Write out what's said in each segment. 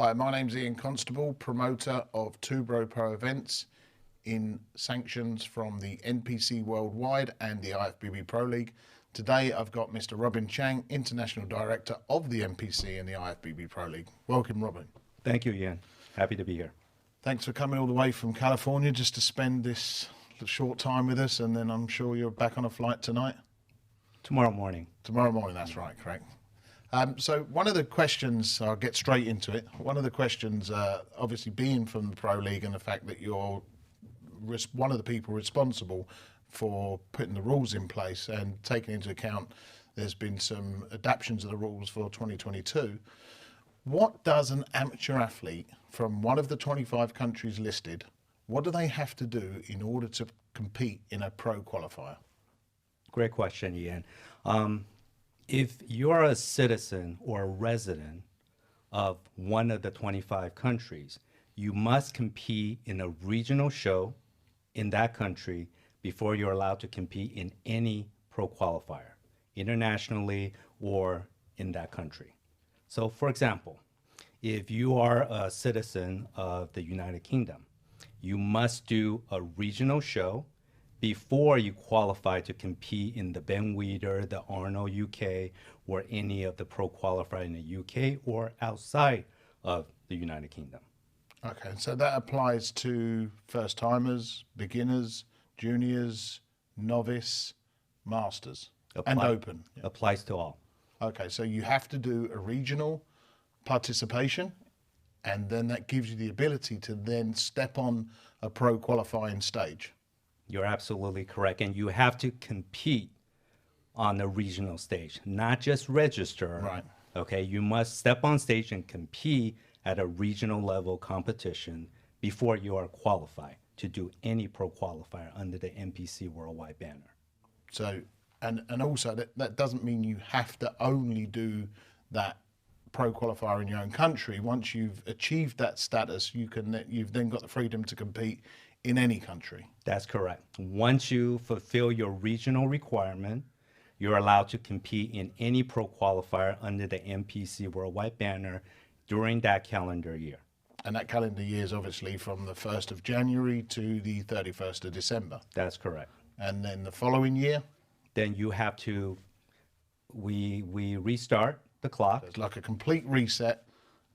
Hi, my name's Ian Constable, promoter of Two Bro Pro events in sanctions from the NPC Worldwide and the IFBB Pro League. Today I've got Mr Robin Chang, International Director of the NPC and the IFBB Pro League. Welcome, Robin. Thank you, Ian. Happy to be here. Thanks for coming all the way from California just to spend this short time with us, and then I'm sure you're back on a flight tonight. Tomorrow morning. Tomorrow morning, that's right, correct. So one of the questions, I'll get straight into it. One of the questions, obviously being from the Pro League and the fact that you're one of the people responsible for putting the rules in place and taking into account there's been some adaptations of the rules for 2022. What does an amateur athlete from one of the 25 countries listed, what do they have to do in order to compete in a pro qualifier? Great question, Ian. If you're a citizen or a resident of one of the 25 countries, you must compete in a regional show in that country before you're allowed to compete in any pro qualifier, internationally or in that country. So for example, if you are a citizen of the United Kingdom, you must do a regional show before you qualify to compete in the Ben Weider, the Arnold UK, or any of the pro qualifier in the UK or outside of the United Kingdom. Okay, so that applies to first timers, beginners, juniors, novice, masters, and open. Applies to all. Okay, so you have to do a regional participation, and then that gives you the ability to then step on a pro qualifying stage. You're absolutely correct. And you have to compete on the regional stage, not just register. Right. Okay, you must step on stage and compete at a regional level competition before you are qualified to do any pro qualifier under the NPC Worldwide banner. So, and also that doesn't mean you have to only do that pro qualifier in your own country. Once you've achieved that status, you've then got the freedom to compete in any country. That's correct. Once you fulfill your regional requirement, you're allowed to compete in any pro qualifier under the NPC Worldwide banner during that calendar year. And that calendar year is obviously from the 1st of January to the 31st of December. That's correct. And then the following year? Then you have to, we restart the clock. It's like a complete reset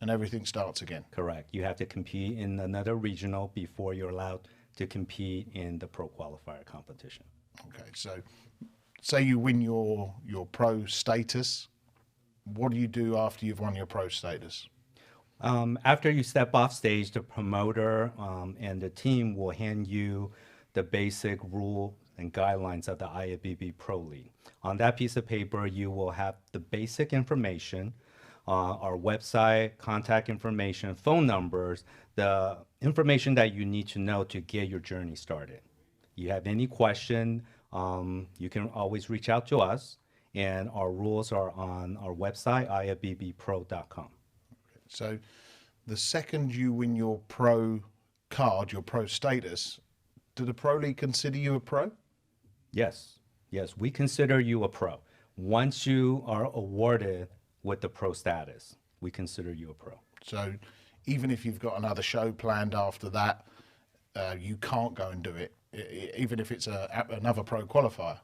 and everything starts again. Correct. You have to compete in another regional before you're allowed to compete in the pro qualifier competition. Okay, so say you win your pro status, what do you do after you've won your pro status? After you step off stage, the promoter and the team will hand you the basic rule and guidelines of the IFBB Pro League. On that piece of paper, you will have the basic information, our website, contact information, phone numbers, the information that you need to know to get your journey started. You have any question, you can always reach out to us, and our rules are on our website, ifbbpro.com. So the second you win your pro card, your pro status, do the Pro League consider you a pro? Yes, we consider you a pro. Once you are awarded with the pro status, we consider you a pro. So even if you've got another show planned after that, you can't go and do it. Even if it's another pro qualifier,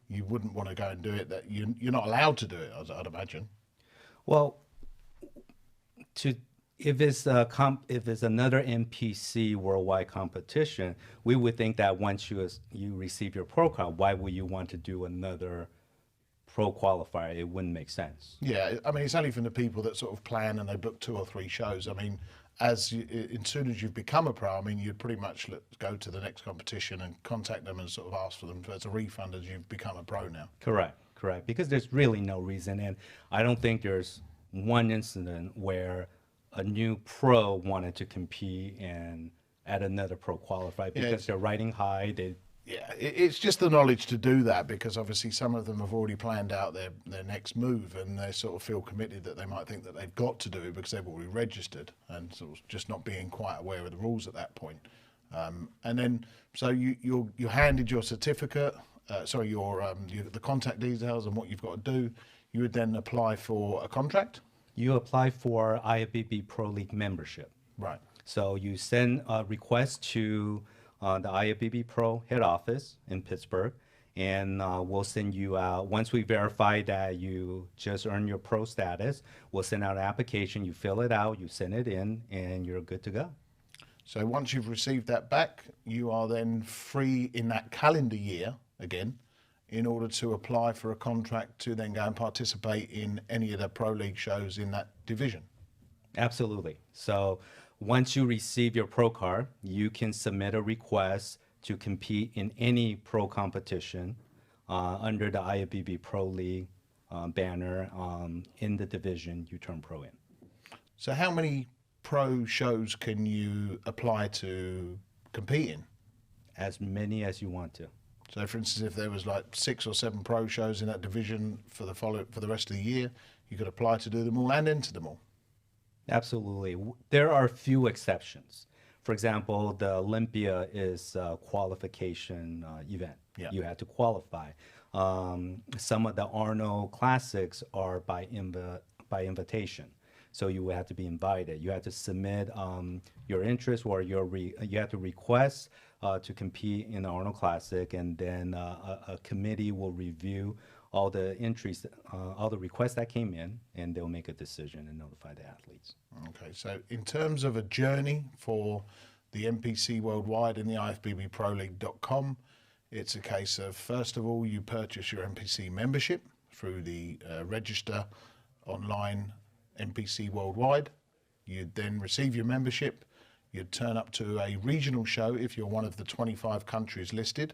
you wouldn't want to go and do it. That you're not allowed to do it, I'd imagine. Well, if it's another NPC worldwide competition, we would think that once you receive your pro card, why would you want to do another pro qualifier? It wouldn't make sense. Yeah, I mean, it's only from the people that sort of plan and they book 2 or 3 shows. I mean, as soon as you've become a pro, I mean, you'd pretty much go to the next competition and contact them and sort of ask for them as a refund as you've become a pro now. Correct, because there's really no reason, and I don't think there's one incident where a new pro wanted to compete and at another pro qualifier because they're riding high. Yeah, it's just the knowledge to do that, because obviously some of them have already planned out their next move, and they sort of feel committed that they might think that they've got to do it because they've already registered, and sort of just not being quite aware of the rules at that point. And then, so you're handed your certificate, the contact details and what you've got to do. You would then apply for a contract. You apply for IFBB Pro League membership. Right. So you send a request to the IFBB Pro head office in Pittsburgh, and we'll send you out. Once we verify that you just earned your pro status, we'll send out an application. You fill it out, you send it in, and you're good to go. So once you've received that back, you are then free in that calendar year again, in order to apply for a contract to then go and participate in any of the Pro League shows in that division. Absolutely. So once you receive your pro card, you can submit a request to compete in any pro competition under the IFBB Pro League banner in the division you turn pro in. So how many pro shows can you apply to compete in? As many as you want to. So for instance, if there was like 6 or 7 pro shows in that division for the rest of the year, you could apply to do them all and enter them all. Absolutely. There are few exceptions. For example, the Olympia is a qualification event. Yeah. You had to qualify. Some of the Arnold Classics are by invitation. So you would have to be invited. You have to submit your interest, or you have to request to compete in the Arnold Classic, and then a committee will review all the entries, all the requests that came in, and they'll make a decision and notify the athletes. Okay, so in terms of a journey for the NPC Worldwide and the IFBB Pro League.com, it's a case of, first of all, you purchase your NPC membership through the register online NPC Worldwide. You'd then receive your membership. You'd turn up to a regional show if you're one of the 25 countries listed.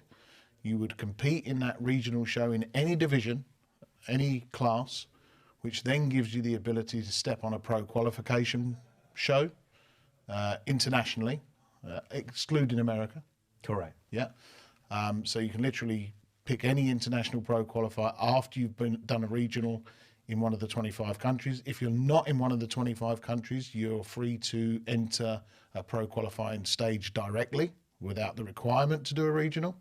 You would compete in that regional show in any division, any class, which then gives you the ability to step on a pro qualification show internationally, excluding America. Correct. Yeah. So you can literally pick any international pro qualifier after you've done a regional in one of the 25 countries. If you're not in one of the 25 countries, you're free to enter a pro qualifying stage directly without the requirement to do a regional.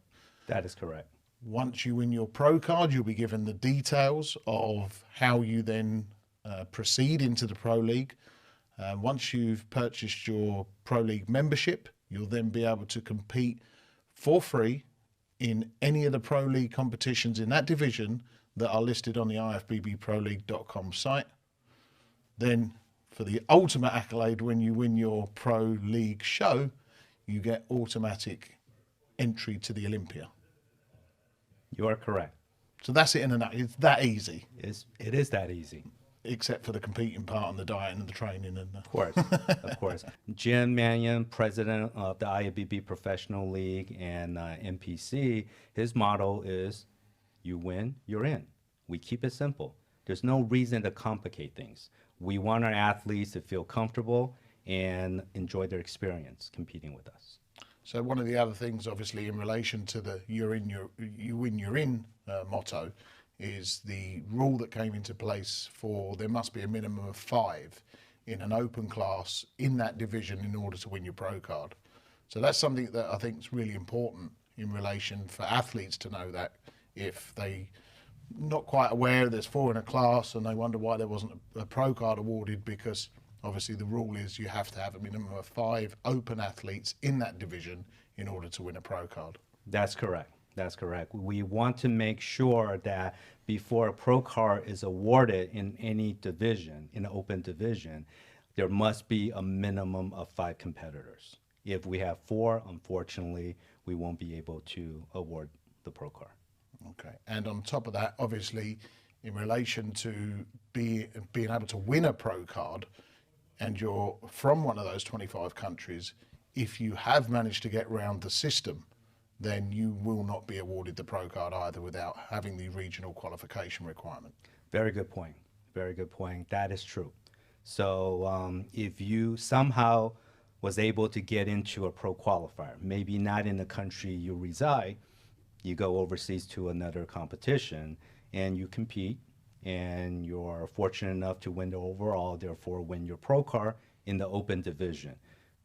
That is correct. Once you win your pro card, you'll be given the details of how you then proceed into the Pro League. Once you've purchased your Pro League membership, you'll then be able to compete for free in any of the Pro League competitions in that division that are listed on the IFBBProLeague.com site. Then for the ultimate accolade, when you win your Pro League show, you get automatic entry to the Olympia. You are correct. So that's it in a nutshell. It's that easy. It is that easy. Except for the competing part and the diet and the training. And Of course, of course. Jim Mannion, president of the IFBB Professional League and NPC, his motto is, you win, you're in. We keep it simple. There's no reason to complicate things. We want our athletes to feel comfortable and enjoy their experience competing with us. So one of the other things, obviously, in relation to the you win, you're in motto, is the rule that came into place for there must be a minimum of 5 in an open class in that division in order to win your pro card. So that's something that I think is really important in relation for athletes to know, that if they not quite aware there's 4 in a class and they wonder why there wasn't a pro card awarded, because obviously the rule is you have to have a minimum of 5 open athletes in that division in order to win a pro card. That's correct. That's correct. We want to make sure that before a pro card is awarded in any division, in an open division, there must be a minimum of 5 competitors. If we have 4, unfortunately, we won't be able to award the pro card. Okay. And on top of that, obviously, in relation to being able to win a pro card, and you're from one of those 25 countries, if you have managed to get around the system, then you will not be awarded the pro card either without having the regional qualification requirement. Very good point. Very good point. That is true. So if you somehow was able to get into a pro qualifier, maybe not in the country you reside, you go overseas to another competition and you compete, and you're fortunate enough to win the overall, therefore win your pro card in the open division.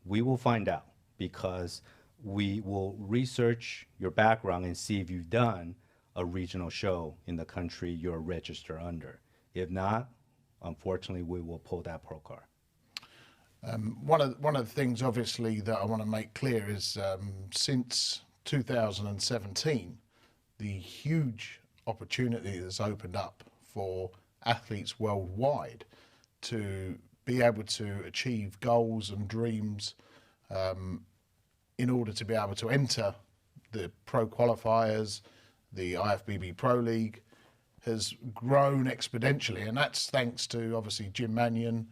We will find out, because we will research your background and see if you've done a regional show in the country you're registered under. If not, unfortunately, we will pull that pro card. One of the things, obviously, that I want to make clear is since 2017, the huge opportunity that's opened up for athletes worldwide to be able to achieve goals and dreams in order to be able to enter the pro qualifiers, the IFBB Pro League, has grown exponentially, and that's thanks to obviously Jim Mannion,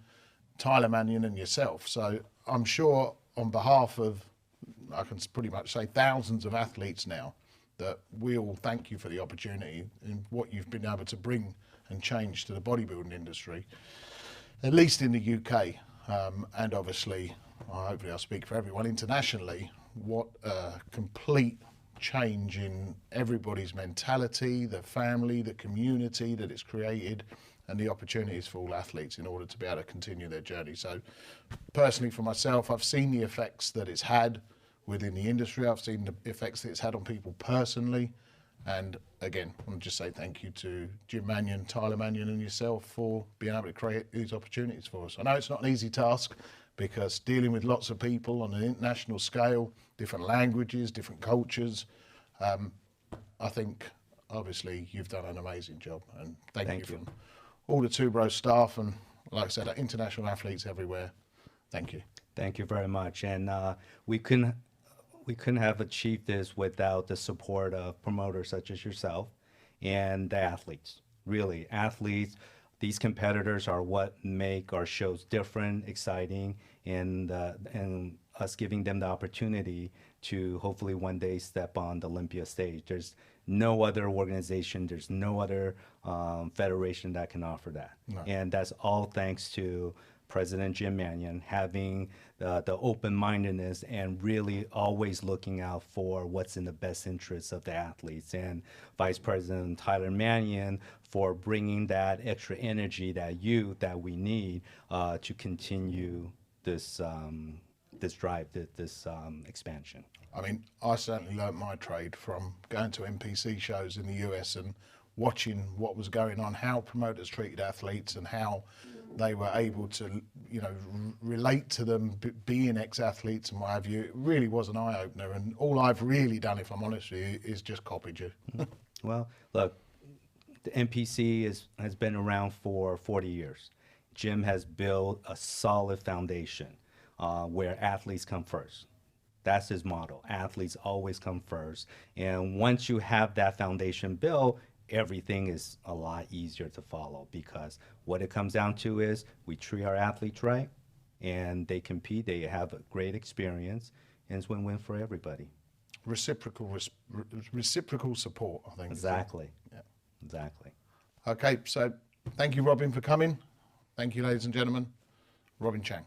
Tyler Mannion and yourself. So I'm sure on behalf of, I can pretty much say, thousands of athletes now, that we all thank you for the opportunity and what you've been able to bring and change to the bodybuilding industry, at least in the UK. And obviously, hopefully I'll speak for everyone internationally, what a complete change in everybody's mentality, the family, the community that it's created, and the opportunities for all athletes in order to be able to continue their journey. So personally for myself, I've seen the effects that it's had within the industry. I've seen the effects that it's had on people personally. And again, I want to just say thank you to Jim Mannion, Tyler Mannion and yourself for being able to create these opportunities for us. I know it's not an easy task because dealing with lots of people on an international scale, different languages, different cultures, I think obviously you've done an amazing job, and thank you from all the Two Bros staff and, like I said, international athletes everywhere. Thank you. Thank you very much. And we couldn't have achieved this without the support of promoters such as yourself and the athletes. Really, athletes, these competitors are what make our shows different, exciting, and us giving them the opportunity to hopefully one day step on the Olympia stage. There's no other organization, there's no other federation that can offer that. No. And that's all thanks to President Jim Mannion having the open-mindedness and really always looking out for what's in the best interests of the athletes, and Vice President Tyler Mannion for bringing that extra energy that we need to continue this drive, this expansion. I mean, I certainly learnt my trade from going to NPC shows in the US and watching what was going on, how promoters treated athletes and how they were able to, you know, relate to them being ex-athletes and what have you. It really was an eye-opener, and all I've really done, if I'm honest with you, is just copied you. Well, look, the NPC has been around for 40 years. Jim has built a solid foundation where athletes come first. That's his motto. Athletes always come first. And once you have that foundation built, everything is a lot easier to follow, because what it comes down to is we treat our athletes right and they compete, they have a great experience, and it's win-win for everybody. Reciprocal support, I think. Exactly. Yeah. Exactly. Okay, so thank you, Robin, for coming. Thank you, ladies and gentlemen. Robin Chang.